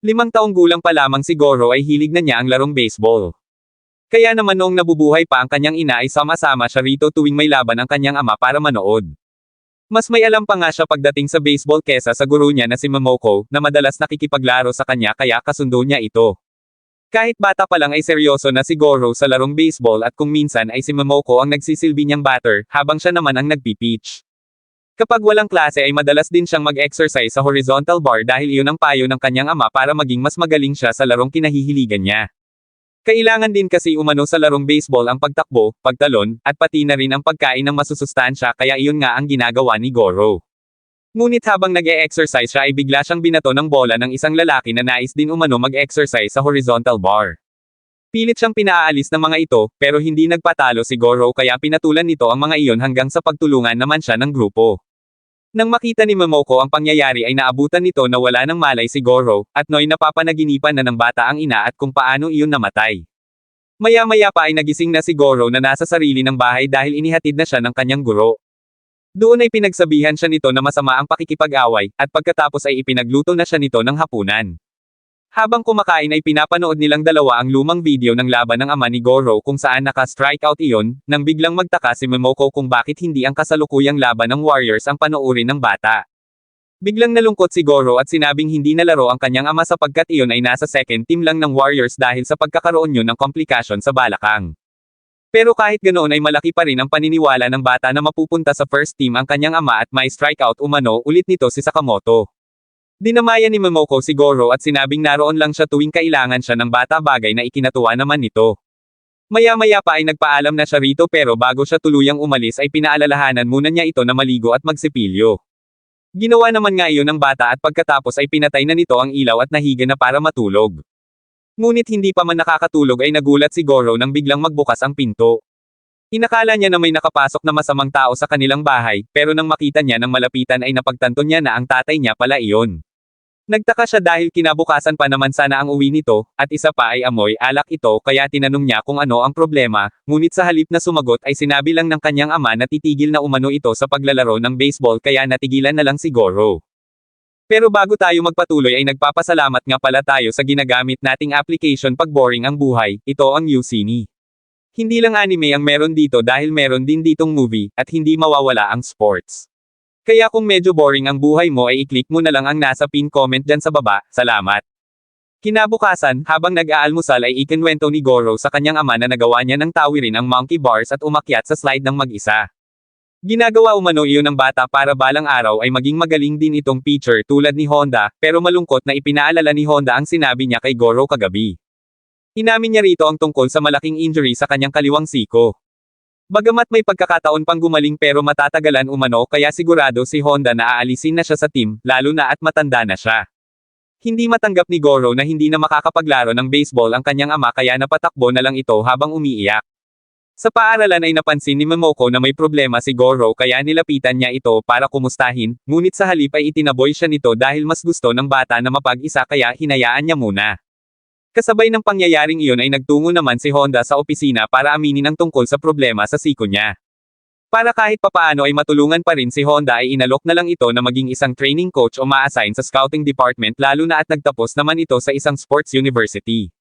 5 taong gulang pa lamang si Goro ay hilig na niya ang larong baseball. Kaya naman noong nabubuhay pa ang kanyang ina ay sama-sama siya rito tuwing may laban ang kanyang ama para manood. Mas may alam pa nga siya pagdating sa baseball kesa sa guro niya na si Momoko, na madalas nakikipaglaro sa kanya kaya kasundo niya ito. Kahit bata pa lang ay seryoso na si Goro sa larong baseball at kung minsan ay si Momoko ang nagsisilbi niyang batter, habang siya naman ang nagpipitch. Kapag walang klase ay madalas din siyang mag-exercise sa horizontal bar dahil iyon ang payo ng kanyang ama para maging mas magaling siya sa larong kinahihiligan niya. Kailangan din kasi umano sa larong baseball ang pagtakbo, pagtalon, at pati na rin ang pagkain ng masusustansya kaya iyon nga ang ginagawa ni Goro. Ngunit habang nag-e-exercise siya ay bigla siyang binato ng bola ng isang lalaki na nais din umano mag-exercise sa horizontal bar. Pilit siyang pinaalis ng mga ito, pero hindi nagpatalo si Goro kaya pinatulan nito ang mga iyon hanggang sa pagtulungan naman siya ng grupo. Nang makita ni Momoko ang pangyayari ay naabutan nito na wala ng malay si Goro, at noy napapanaginipan na ng bata ang ina at kung paano iyon namatay. Maya-maya pa ay nagising na si Goro na nasa sarili ng bahay dahil inihatid na siya ng kanyang guro. Doon ay pinagsabihan siya nito na masama ang pakikipag-away, at pagkatapos ay ipinagluto na siya nito ng hapunan. Habang kumakain ay pinapanood nilang dalawa ang lumang video ng laban ng ama ni Goro kung saan naka-strikeout iyon, nang biglang magtaka si Momoko kung bakit hindi ang kasalukuyang laban ng Warriors ang panoorin ng bata. Biglang nalungkot si Goro at sinabing hindi nalaro ang kanyang ama sapagkat iyon ay nasa second team lang ng Warriors dahil sa pagkakaroon yun ng komplikasyon sa balakang. Pero kahit ganoon ay malaki pa rin ang paniniwala ng bata na mapupunta sa first team ang kanyang ama at may strikeout umano ulit nito si Sakamoto. Dinamayan ni Momoko si Goro at sinabing naroon lang siya tuwing kailangan siya ng bata bagay na ikinatuwa naman nito. Maya-maya pa ay nagpaalam na siya rito pero bago siya tuluyang umalis ay pinaalalahanan muna niya ito na maligo at magsipilyo. Ginawa naman nga iyon ng bata at pagkatapos ay pinatay na nito ang ilaw at nahiga na para matulog. Ngunit hindi pa man nakakatulog ay nagulat si Goro nang biglang magbukas ang pinto. Inakala niya na may nakapasok na masamang tao sa kanilang bahay, pero nang makita niya ng malapitan ay napagtanto niya na ang tatay niya pala iyon. Nagtaka siya dahil kinabukasan pa naman sana ang uwi nito, at isa pa ay amoy alak ito kaya tinanong niya kung ano ang problema, ngunit sa halip na sumagot ay sinabi lang ng kanyang ama na titigil na umano ito sa paglalaro ng baseball kaya natigilan na lang si Goro. Pero bago tayo magpatuloy ay nagpapasalamat nga pala tayo sa ginagamit nating application pag boring ang buhay, ito ang Usini. Hindi lang anime ang meron dito dahil meron din ditong movie, at hindi mawawala ang sports. Kaya kung medyo boring ang buhay mo ay i-click mo na lang ang nasa pin comment dyan sa baba, salamat. Kinabukasan, habang nag-aalmusal ay ikinwento ni Goro sa kanyang ama na nagawa niya ng tawirin ang monkey bars at umakyat sa slide ng mag-isa. Ginagawa umano iyon ng bata para balang araw ay maging magaling din itong pitcher tulad ni Honda, pero malungkot na ipinaalala ni Honda ang sinabi niya kay Goro kagabi. Inamin niya rito ang tungkol sa malaking injury sa kanyang kaliwang siko. Bagamat may pagkakataon pang gumaling pero matatagalan umano kaya sigurado si Honda na aalisin na siya sa team, lalo na at matanda na siya. Hindi matanggap ni Goro na hindi na makakapaglaro ng baseball ang kanyang ama kaya napatakbo na lang ito habang umiiyak. Sa paaralan ay napansin ni Momoko na may problema si Goro kaya nilapitan niya ito para kumustahin, ngunit sa halip ay itinaboy siya nito dahil mas gusto ng bata na mapag-isa kaya hinayaan niya muna. Kasabay ng pangyayaring iyon ay nagtungo naman si Honda sa opisina para aminin ang tungkol sa problema sa siko niya. Para kahit papaano ay matulungan pa rin si Honda ay inalok na lang ito na maging isang training coach o ma-assign sa scouting department lalo na at nagtapos naman ito sa isang sports university.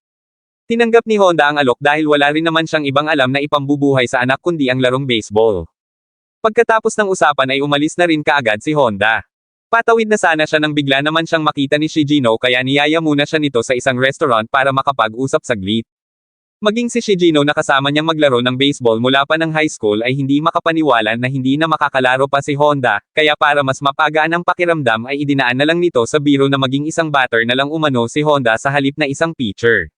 Tinanggap ni Honda ang alok dahil wala rin naman siyang ibang alam na ipambubuhay sa anak kundi ang larong baseball. Pagkatapos ng usapan ay umalis na rin kaagad si Honda. Patawid na sana siya nang bigla naman siyang makita ni Shigino kaya niyaya muna siya nito sa isang restaurant para makapag-usap saglit. Maging si Shigino na kasama niyang maglaro ng baseball mula pa ng high school ay hindi makapaniwala na hindi na makakalaro pa si Honda, kaya para mas mapagaan ang pakiramdam ay idinaan na lang nito sa biro na maging isang batter na lang umano si Honda sa halip na isang pitcher.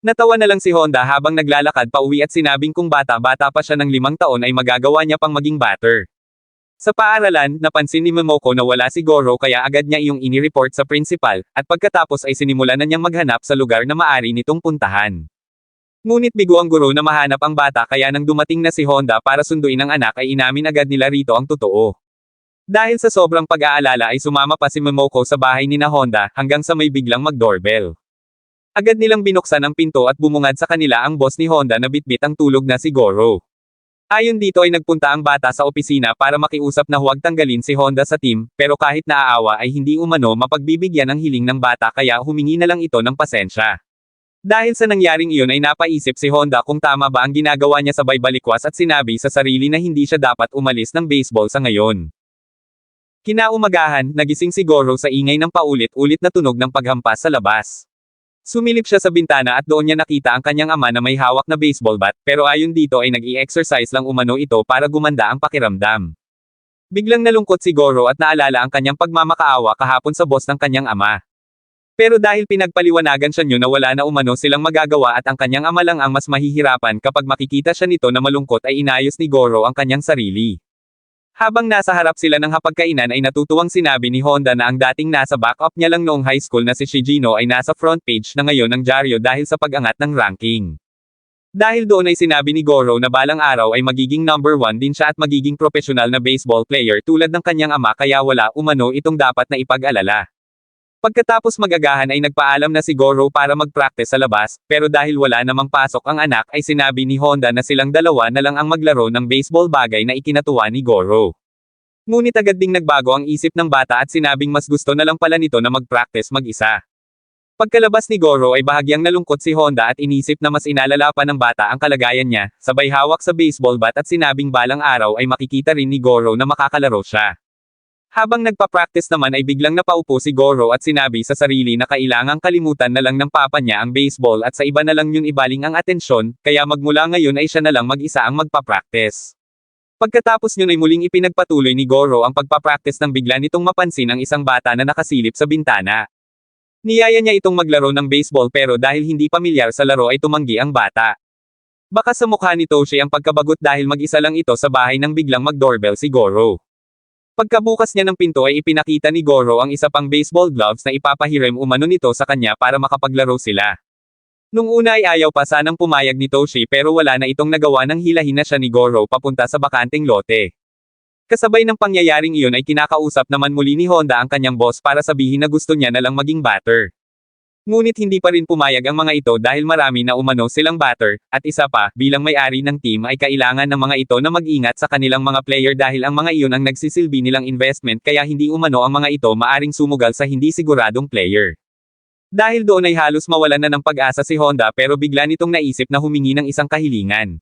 Natawa na lang si Honda habang naglalakad pa uwi at sinabing kung bata-bata pa siya ng 5 taon ay magagawa niya pang maging batter. Sa paaralan, napansin ni Momoko na wala si Goro kaya agad niya iyong inireport sa principal, at pagkatapos ay sinimulan na niyang maghanap sa lugar na maari nitong puntahan. Ngunit bigo ang guro na mahanap ang bata kaya nang dumating na si Honda para sunduin ang anak ay inamin agad nila rito ang totoo. Dahil sa sobrang pag-aalala ay sumama pa si Momoko sa bahay ni na Honda hanggang sa may biglang mag-doorbell. Agad nilang binuksan ang pinto at bumungad sa kanila ang boss ni Honda na bitbit ang tulog na si Goro. Ayon dito ay nagpunta ang bata sa opisina para makiusap na huwag tanggalin si Honda sa team, pero kahit naaawa ay hindi umano mapagbibigyan ang hiling ng bata kaya humingi na lang ito ng pasensya. Dahil sa nangyaring iyon ay napaisip si Honda kung tama ba ang ginagawa niya sa baybalikwas at sinabi sa sarili na hindi siya dapat umalis ng baseball sa ngayon. Kinaumagahan, nagising si Goro sa ingay ng paulit-ulit na tunog ng paghampas sa labas. Sumilip siya sa bintana at doon niya nakita ang kanyang ama na may hawak na baseball bat, pero ayon dito ay nag-i-exercise lang umano ito para gumanda ang pakiramdam. Biglang nalungkot si Goro at naalala ang kanyang pagmamakaawa kahapon sa boss ng kanyang ama. Pero dahil pinagpaliwanagan siya niyo na wala na umano silang magagawa at ang kanyang ama lang ang mas mahihirapan kapag makikita siya nito na malungkot ay inayos ni Goro ang kanyang sarili. Habang nasa harap sila ng hapagkainan ay natutuwang sinabi ni Honda na ang dating nasa backup niya lang noong high school na si Shigino ay nasa front page na ngayon ng dyaryo dahil sa pag-angat ng ranking. Dahil doon ay sinabi ni Goro na balang araw ay magiging number 1 din siya at magiging profesional na baseball player tulad ng kanyang ama kaya wala umano itong dapat na ipag-alala. Pagkatapos magagahan ay nagpaalam na si Goro para mag-practice sa labas, pero dahil wala namang pasok ang anak ay sinabi ni Honda na silang dalawa na lang ang maglaro ng baseball bagay na ikinatuwa ni Goro. Ngunit agad ding nagbago ang isip ng bata at sinabing mas gusto na lang pala nito na mag-practice mag-isa. Pagkalabas ni Goro ay bahagyang nalungkot si Honda at inisip na mas inalala pa ng bata ang kalagayan niya, sabay hawak sa baseball bat at sinabing balang araw ay makikita rin ni Goro na makakalaro siya. Habang nagpa-practice naman ay biglang napaupo si Goro at sinabi sa sarili na kailangang kalimutan na lang ng papa niya ang baseball at sa iba na lang yun ibaling ang atensyon, kaya magmula ngayon ay siya na lang mag-isa ang magpa-practice. Pagkatapos yun ay muling ipinagpatuloy ni Goro ang pagpa-practice nang bigla nitong mapansin ang isang bata na nakasilip sa bintana. Niyaya niya itong maglaro ng baseball pero dahil hindi pamilyar sa laro ay tumanggi ang bata. Baka sa mukha ni Toshi ang pagkabagot dahil mag-isa lang ito sa bahay nang biglang mag-doorbell si Goro. Pagkabukas niya ng pinto ay ipinakita ni Goro ang isa pang baseball gloves na ipapahiram umano nito sa kanya para makapaglaro sila. Nung una ay ayaw pa sanang pumayag ni Toshi pero wala na itong nagawa nang hilahin na siya ni Goro papunta sa bakanteng lote. Kasabay ng pangyayaring iyon ay kinakausap naman muli ni Honda ang kanyang boss para sabihin na gusto niya na lang maging batter. Ngunit hindi pa rin pumayag ang mga ito dahil marami na umano silang batter, at isa pa, bilang may-ari ng team ay kailangan ng mga ito na mag-ingat sa kanilang mga player dahil ang mga iyon ang nagsisilbi nilang investment kaya hindi umano ang mga ito maaring sumugal sa hindi siguradong player. Dahil doon ay halos mawalan na ng pag-asa si Honda pero bigla nitong naisip na humingi ng isang kahilingan.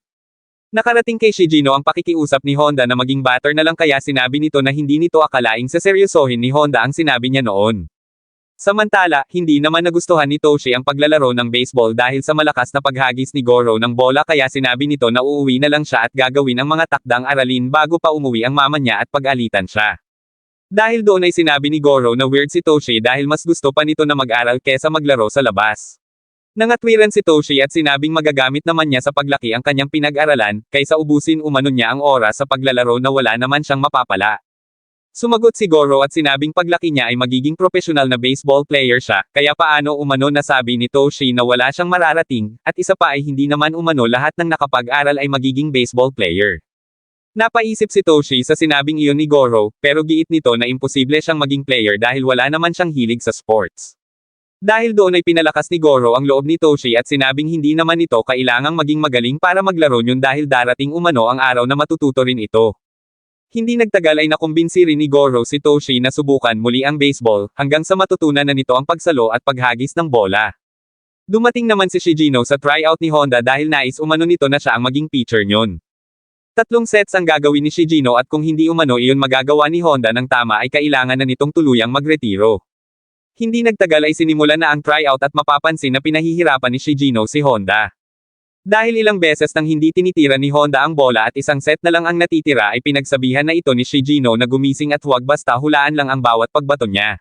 Nakarating kay Shigino ang pakikiusap ni Honda na maging batter na lang kaya sinabi nito na hindi nito akalaing seseryosohin ni Honda ang sinabi niya noon. Samantala, hindi naman nagustuhan ni Toshi ang paglalaro ng baseball dahil sa malakas na paghagis ni Goro ng bola kaya sinabi nito na uuwi na lang siya at gagawin ang mga takdang aralin bago pa umuwi ang mama niya at pag-alitan siya. Dahil doon ay sinabi ni Goro na weird si Toshi dahil mas gusto pa nito na mag-aral kesa maglaro sa labas. Nangatwiran si Toshi at sinabing magagamit naman niya sa paglaki ang kanyang pinag-aralan, kaysa ubusin umano niya ang oras sa paglalaro na wala naman siyang mapapala. Sumagot si Goro at sinabing paglaki niya ay magiging profesional na baseball player siya, kaya paano umano nasabi ni Toshi na wala siyang mararating, at isa pa ay hindi naman umano lahat ng nakapag-aral ay magiging baseball player. Napaisip si Toshi sa sinabing iyon ni Goro, pero giit nito na imposible siyang maging player dahil wala naman siyang hilig sa sports. Dahil doon ay pinalakas ni Goro ang loob ni Toshi at sinabing hindi naman ito kailangang maging magaling para maglaro yun dahil darating umano ang araw na matututo rin ito. Hindi nagtagal ay nakumbinsi rin ni Goro si Toshi na subukan muli ang baseball, hanggang sa matutunan na nito ang pagsalo at paghagis ng bola. Dumating naman si Shigino sa tryout ni Honda dahil nais umano nito na siya ang maging pitcher nyon. 3 sets ang gagawin ni Shigino at kung hindi umano iyon magagawa ni Honda ng tama ay kailangan na nitong tuluyang magretiro. Hindi nagtagal ay sinimulan na ang tryout at mapapansin na pinahihirapan ni Shigino si Honda. Dahil ilang beses nang hindi tinitira ni Honda ang bola at isang set na lang ang natitira ay pinagsabihan na ito ni Shigino na gumising at huwag basta hulaan lang ang bawat pagbato niya.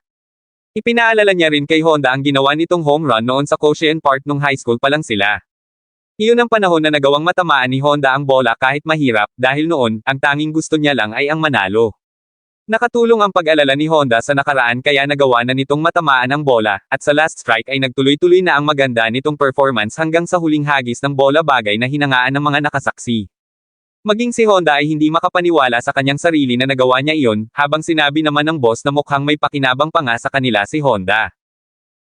Ipinaalala niya rin kay Honda ang ginawa nitong home run noon sa Cochin Park nung high school pa lang sila. Iyon ang panahon na nagawang matamaan ni Honda ang bola kahit mahirap, dahil noon, ang tanging gusto niya lang ay ang manalo. Nakatulong ang pag-alala ni Honda sa nakaraan kaya nagawa na nitong matamaan ang bola, at sa last strike ay nagtuloy-tuloy na ang maganda nitong performance hanggang sa huling hagis ng bola bagay na hinangaan ng mga nakasaksi. Maging si Honda ay hindi makapaniwala sa kanyang sarili na nagawa niya iyon, habang sinabi naman ng boss na mukhang may pakinabang pa nga sa kanila si Honda.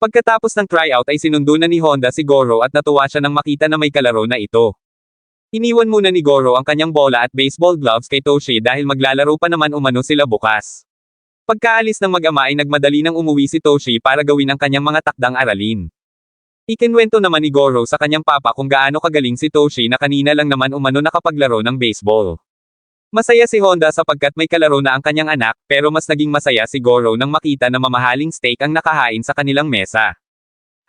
Pagkatapos ng tryout ay sinundo na ni Honda si Goro at natuwa siya nang makita na may kalaro na ito. Iniwan muna ni Goro ang kanyang bola at baseball gloves kay Toshi dahil maglalaro pa naman umano sila bukas. Pagkaalis ng mag-ama ay nagmadali nang umuwi si Toshi para gawin ang kanyang mga takdang aralin. Ikinwento naman ni Goro sa kanyang papa kung gaano kagaling si Toshi na kanina lang naman umano nakapaglaro ng baseball. Masaya si Honda sapagkat may kalaro na ang kanyang anak, pero mas naging masaya si Goro nang makita na mamahaling steak ang nakahain sa kanilang mesa.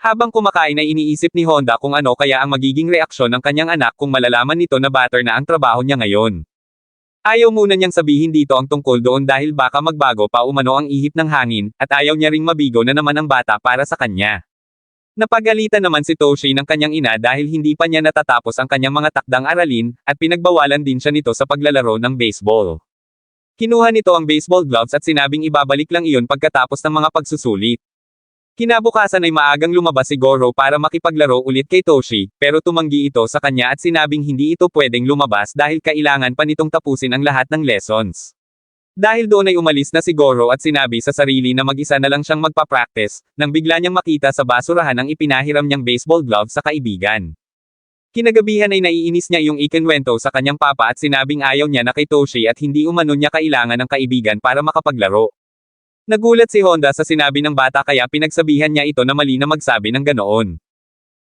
Habang kumakain ay iniisip ni Honda kung ano kaya ang magiging reaksyon ng kanyang anak kung malalaman nito na batter na ang trabaho niya ngayon. Ayaw muna niyang sabihin dito ang tungkol doon dahil baka magbago pa umano ang ihip ng hangin, at ayaw niya ring mabigo na naman ang bata para sa kanya. Napagalitan naman si Toshi ng kanyang ina dahil hindi pa niya natatapos ang kanyang mga takdang aralin, at pinagbawalan din siya nito sa paglalaro ng baseball. Kinuha nito ang baseball gloves at sinabing ibabalik lang iyon pagkatapos ng mga pagsusulit. Kinabukasan ay maagang lumabas si Goro para makipaglaro ulit kay Toshi, pero tumanggi ito sa kanya at sinabing hindi ito pwedeng lumabas dahil kailangan pa nitong tapusin ang lahat ng lessons. Dahil doon ay umalis na si Goro at sinabi sa sarili na mag-isa na lang siyang magpa-practice, nang bigla niyang makita sa basurahan ang ipinahiram niyang baseball glove sa kaibigan. Kinagabihan ay naiinis niya yung ikinwento sa kanyang papa at sinabing ayaw niya na kay Toshi at hindi umano niya kailangan ng kaibigan para makapaglaro. Nagulat si Honda sa sinabi ng bata kaya pinagsabihan niya ito na mali na magsabi ng ganoon.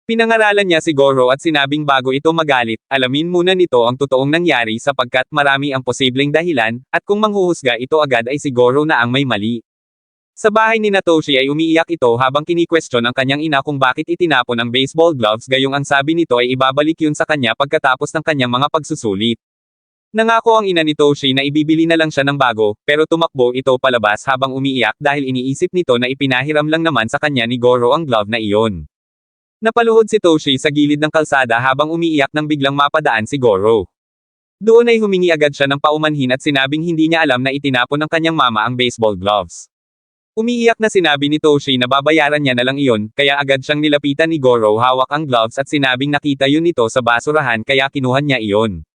Pinangaralan niya si Goro at sinabing bago ito magalit, alamin muna nito ang totoong nangyari sapagkat marami ang posibleng dahilan, at kung manghuhusga ito agad ay si Goro na ang may mali. Sa bahay ni Toshi ay umiiyak ito habang kini-question ang kanyang ina kung bakit itinapon ang baseball gloves gayong ang sabi nito ay ibabalik yun sa kanya pagkatapos ng kanyang mga pagsusulit. Nangako ang ina ni Toshi na ibibili na lang siya ng bago, pero tumakbo ito palabas habang umiiyak dahil iniisip nito na ipinahiram lang naman sa kanya ni Goro ang glove na iyon. Napaluhod si Toshi sa gilid ng kalsada habang umiiyak nang biglang mapadaan si Goro. Doon ay humingi agad siya ng paumanhin at sinabing hindi niya alam na itinapon ng kanyang mama ang baseball gloves. Umiiyak na sinabi ni Toshi na babayaran niya na lang iyon, kaya agad siyang nilapitan ni Goro hawak ang gloves at sinabing nakita yun nito sa basurahan kaya kinuha niya iyon.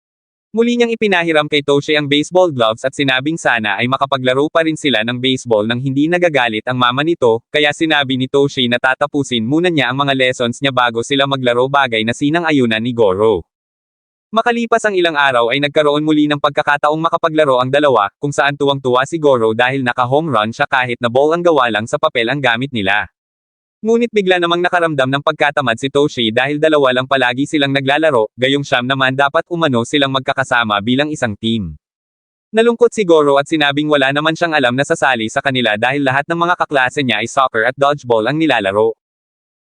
Muli niyang ipinahiram kay Toshi ang baseball gloves at sinabing sana ay makapaglaro pa rin sila ng baseball nang hindi nagagalit ang mama nito, kaya sinabi ni Toshi na tatapusin muna niya ang mga lessons niya bago sila maglaro bagay na sinang-ayunan ni Goro. Makalipas ang ilang araw ay nagkaroon muli ng pagkakataong makapaglaro ang dalawa, kung saan tuwang-tuwa si Goro dahil naka-home run siya kahit na ball ang gawa lang sa papel ang gamit nila. Ngunit bigla namang nakaramdam ng pagkatamad si Toshi dahil dalawa lang palagi silang naglalaro, gayong siyam naman dapat umano silang magkakasama bilang isang team. Nalungkot si Goro at sinabing wala naman siyang alam na sasali sa kanila dahil lahat ng mga kaklase niya ay soccer at dodgeball ang nilalaro.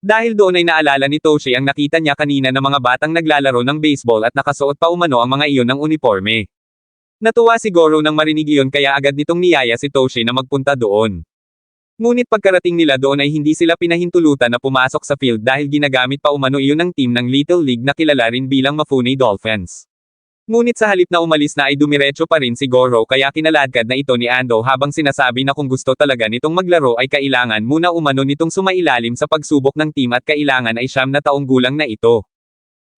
Dahil doon ay naalala ni Toshi ang nakita niya kanina na mga batang naglalaro ng baseball at nakasuot pa umano ang mga iyon ng uniforme. Natuwa si Goro nang marinig iyon kaya agad nitong niyaya si Toshi na magpunta doon. Ngunit pagkarating nila doon ay hindi sila pinahintulutan na pumasok sa field dahil ginagamit pa umano iyon ng team ng Little League na kilala rin bilang Mafune Dolphins. Ngunit sa halip na umalis na ay dumiretso pa rin si Goro kaya kinaladkad na ito ni Ando habang sinasabi na kung gusto talaga nitong maglaro ay kailangan muna umano nitong sumailalim sa pagsubok ng team at kailangan ay 9 na taong gulang na ito.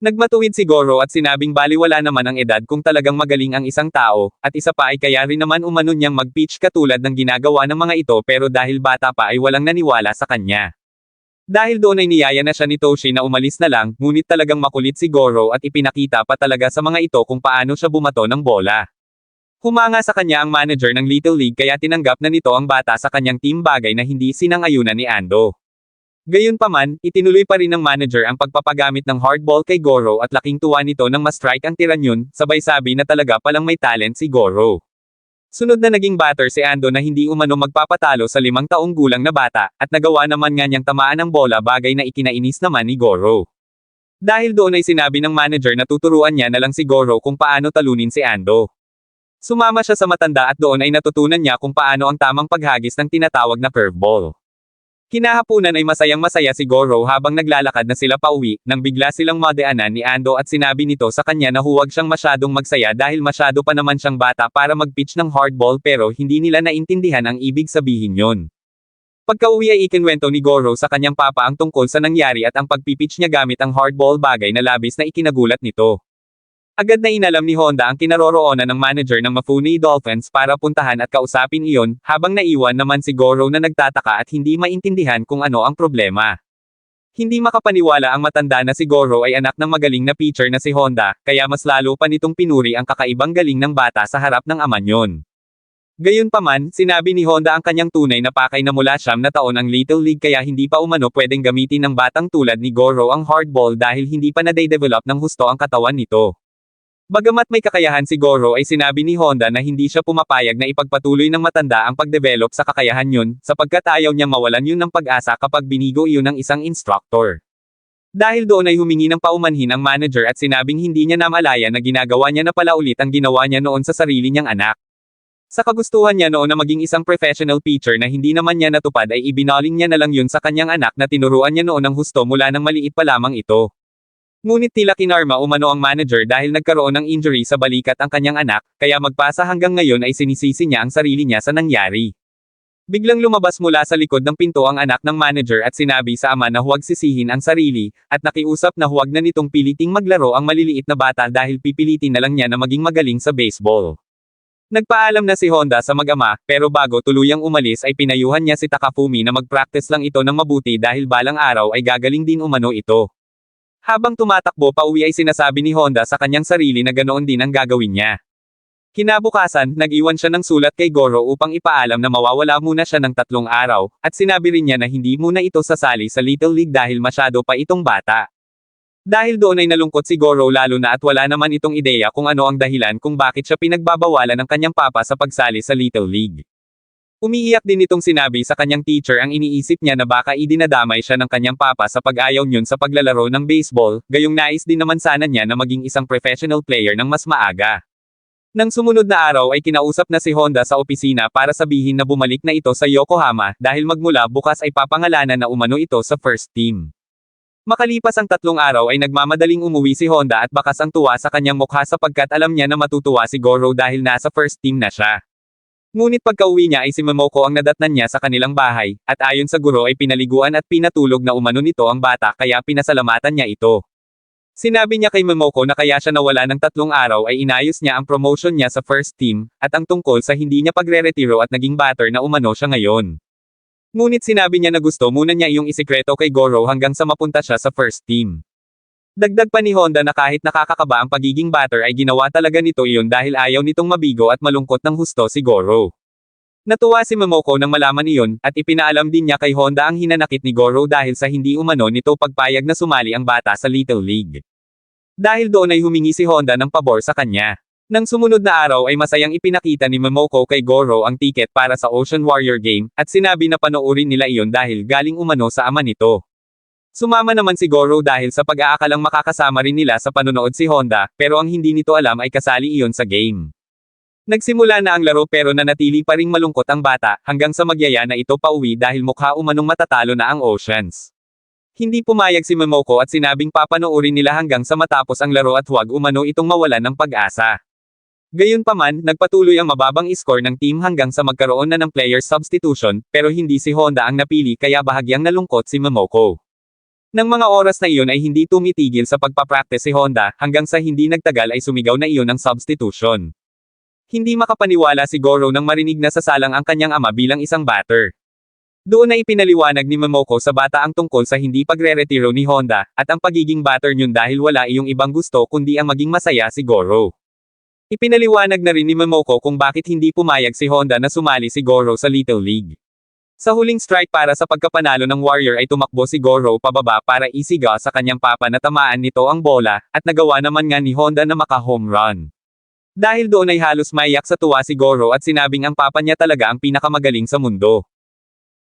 Nagmatuwid si Goro at sinabing baliwala naman ang edad kung talagang magaling ang isang tao, at isa pa ay kaya rin naman umano niyang mag-pitch katulad ng ginagawa ng mga ito pero dahil bata pa ay walang naniwala sa kanya. Dahil doon ay niyaya na siya ni Toshi na umalis na lang, ngunit talagang makulit si Goro at ipinakita pa talaga sa mga ito kung paano siya bumato ng bola. Humanga sa kanya ang manager ng Little League kaya tinanggap na nito ang bata sa kanyang team bagay na hindi sinang-ayunan ni Ando. Gayunpaman, itinuloy pa rin ng manager ang pagpapagamit ng hardball kay Goro at laking tuwa nito nang ma-strike ang tira niyon, sabay sabi na talaga palang may talent si Goro. Sunod na naging batter si Ando na hindi umano magpapatalo sa 5 taong gulang na bata, at nagawa naman nga niyang tamaan ng bola bagay na ikinainis naman ni Goro. Dahil doon ay sinabi ng manager na tuturuan niya na lang si Goro kung paano talunin si Ando. Sumama siya sa matanda at doon ay natutunan niya kung paano ang tamang paghagis ng tinatawag na curveball. Kinahapunan ay masayang-masaya si Goro habang naglalakad na sila pauwi, nang bigla silang madaanan ni Ando at sinabi nito sa kanya na huwag siyang masyadong magsaya dahil masyado pa naman siyang bata para mag-pitch ng hardball pero hindi nila naintindihan ang ibig sabihin yon. Pagka-uwi ay ikinwento ni Goro sa kanyang papa ang tungkol sa nangyari at ang pagpipitch niya gamit ang hardball bagay na labis na ikinagulat nito. Agad na inalam ni Honda ang kinaroroonan ng manager ng Mafune Dolphins para puntahan at kausapin iyon, habang naiwan naman si Goro na nagtataka at hindi maintindihan kung ano ang problema. Hindi makapaniwala ang matanda na si Goro ay anak ng magaling na pitcher na si Honda, kaya mas lalo pa nitong pinuri ang kakaibang galing ng bata sa harap ng ama niyon. Gayunpaman, sinabi ni Honda ang kanyang tunay na pakay na mula 9 na taon ang Little League kaya hindi pa umano pwedeng gamitin ng batang tulad ni Goro ang hardball dahil hindi pa na-develop ng husto ang katawan nito. Bagamat may kakayahan si Goro ay sinabi ni Honda na hindi siya pumapayag na ipagpatuloy ng matanda ang pagdevelop sa kakayahan yun, sapagkat ayaw niyang mawalan yun ng pag-asa kapag binigo iyon ng isang instructor. Dahil doon ay humingi ng paumanhin ang manager at sinabing hindi niya namalaya na ginagawa niya na pala ulit ang ginawa niya noon sa sarili niyang anak. Sa kagustuhan niya noon na maging isang professional pitcher na hindi naman niya natupad ay ibinaling niya na lang yun sa kanyang anak na tinuruan niya noon ng husto mula nang maliit pa lamang ito. Ngunit tila kinarma umano ang manager dahil nagkaroon ng injury sa balikat ang kanyang anak, kaya magpasa hanggang ngayon ay sinisisi niya ang sarili niya sa nangyari. Biglang lumabas mula sa likod ng pinto ang anak ng manager at sinabi sa ama na huwag sisihin ang sarili, at nakiusap na huwag na nitong piliting maglaro ang maliliit na bata dahil pipilitin na lang niya na maging magaling sa baseball. Nagpaalam na si Honda sa mag-ama, pero bago tuluyang umalis ay pinayuhan niya si Takafumi na mag-practice lang ito ng mabuti dahil balang araw ay gagaling din umano ito. Habang tumatakbo pauwi ay sinasabi ni Honda sa kanyang sarili na ganoon din ang gagawin niya. Kinabukasan, nag-iwan siya ng sulat kay Goro upang ipaalam na mawawala muna siya ng 3 araw, at sinabi rin niya na hindi muna ito sasali sa Little League dahil masyado pa itong bata. Dahil doon ay nalungkot si Goro lalo na at wala naman itong ideya kung ano ang dahilan kung bakit siya pinagbabawalan ng kanyang papa sa pagsali sa Little League. Umiiyak din itong sinabi sa kanyang teacher ang iniisip niya na baka idinadamay siya ng kanyang papa sa pag-ayaw niyon sa paglalaro ng baseball, gayong nais din naman sana niya na maging isang professional player ng mas maaga. Nang sumunod na araw ay kinausap na si Honda sa opisina para sabihin na bumalik na ito sa Yokohama dahil magmula bukas ay papangalanan na umano ito sa first team. Makalipas ang 3 araw ay nagmamadaling umuwi si Honda at bakas ang tuwa sa kanyang mukha sapagkat alam niya na matutuwa si Goro dahil nasa first team na siya. Ngunit pagkauwi niya ay si Momoko ang nadatnan niya sa kanilang bahay, at ayon sa guro ay pinaliguan at pinatulog na umano nito ang bata kaya pinasalamatan niya ito. Sinabi niya kay Momoko na kaya siya nawala ng 3 araw ay inayos niya ang promotion niya sa first team, at ang tungkol sa hindi niya pagre-retiro at naging batter na umano siya ngayon. Ngunit sinabi niya na gusto muna niya iyong isikreto kay Goro hanggang sa mapunta siya sa first team. Dagdag pa ni Honda na kahit nakakakaba ang pagiging batter ay ginawa talaga nito iyon dahil ayaw nitong mabigo at malungkot ng husto si Goro. Natuwa si Momoko nang malaman iyon, at ipinaalam din niya kay Honda ang hinanakit ni Goro dahil sa hindi umano nito pagpayag na sumali ang bata sa Little League. Dahil doon ay humingi si Honda ng pabor sa kanya. Nang sumunod na araw ay masayang ipinakita ni Momoko kay Goro ang tiket para sa Ocean Warrior game, at sinabi na panoorin nila iyon dahil galing umano sa ama nito. Sumama naman si Goro dahil sa pag-aakalang makakasama rin nila sa panonood si Honda, pero ang hindi nito alam ay kasali iyon sa game. Nagsimula na ang laro pero nanatili pa ring malungkot ang bata, hanggang sa magyaya na ito pauwi dahil mukha umanong matatalo na ang Oceans. Hindi pumayag si Momoko at sinabing papanoorin nila hanggang sa matapos ang laro at huwag umano itong mawalan ng pag-asa. Gayunpaman, nagpatuloy ang mababang score ng team hanggang sa magkaroon na ng player substitution, pero hindi si Honda ang napili kaya bahagyang nalungkot si Momoko. Nang mga oras na iyon ay hindi tumitigil sa pagpapractice si Honda, hanggang sa hindi nagtagal ay sumigaw na iyon ang substitution. Hindi makapaniwala si Goro nang marinig na sasalang ang kanyang ama bilang isang batter. Doon na ipinaliwanag ni Momoko sa bata ang tungkol sa hindi pagre-retiro ni Honda, at ang pagiging batter niyon dahil wala iyong ibang gusto kundi ang maging masaya si Goro. Ipinaliwanag na rin ni Momoko kung bakit hindi pumayag si Honda na sumali si Goro sa Little League. Sa huling strike para sa pagkapanalo ng Warrior ay tumakbo si Goro pababa para isiga sa kanyang papa na tamaan nito ang bola, at nagawa naman nga ni Honda na maka-home run. Dahil doon ay halos maiyak sa tuwa si Goro at sinabing ang papa niya talaga ang pinakamagaling sa mundo.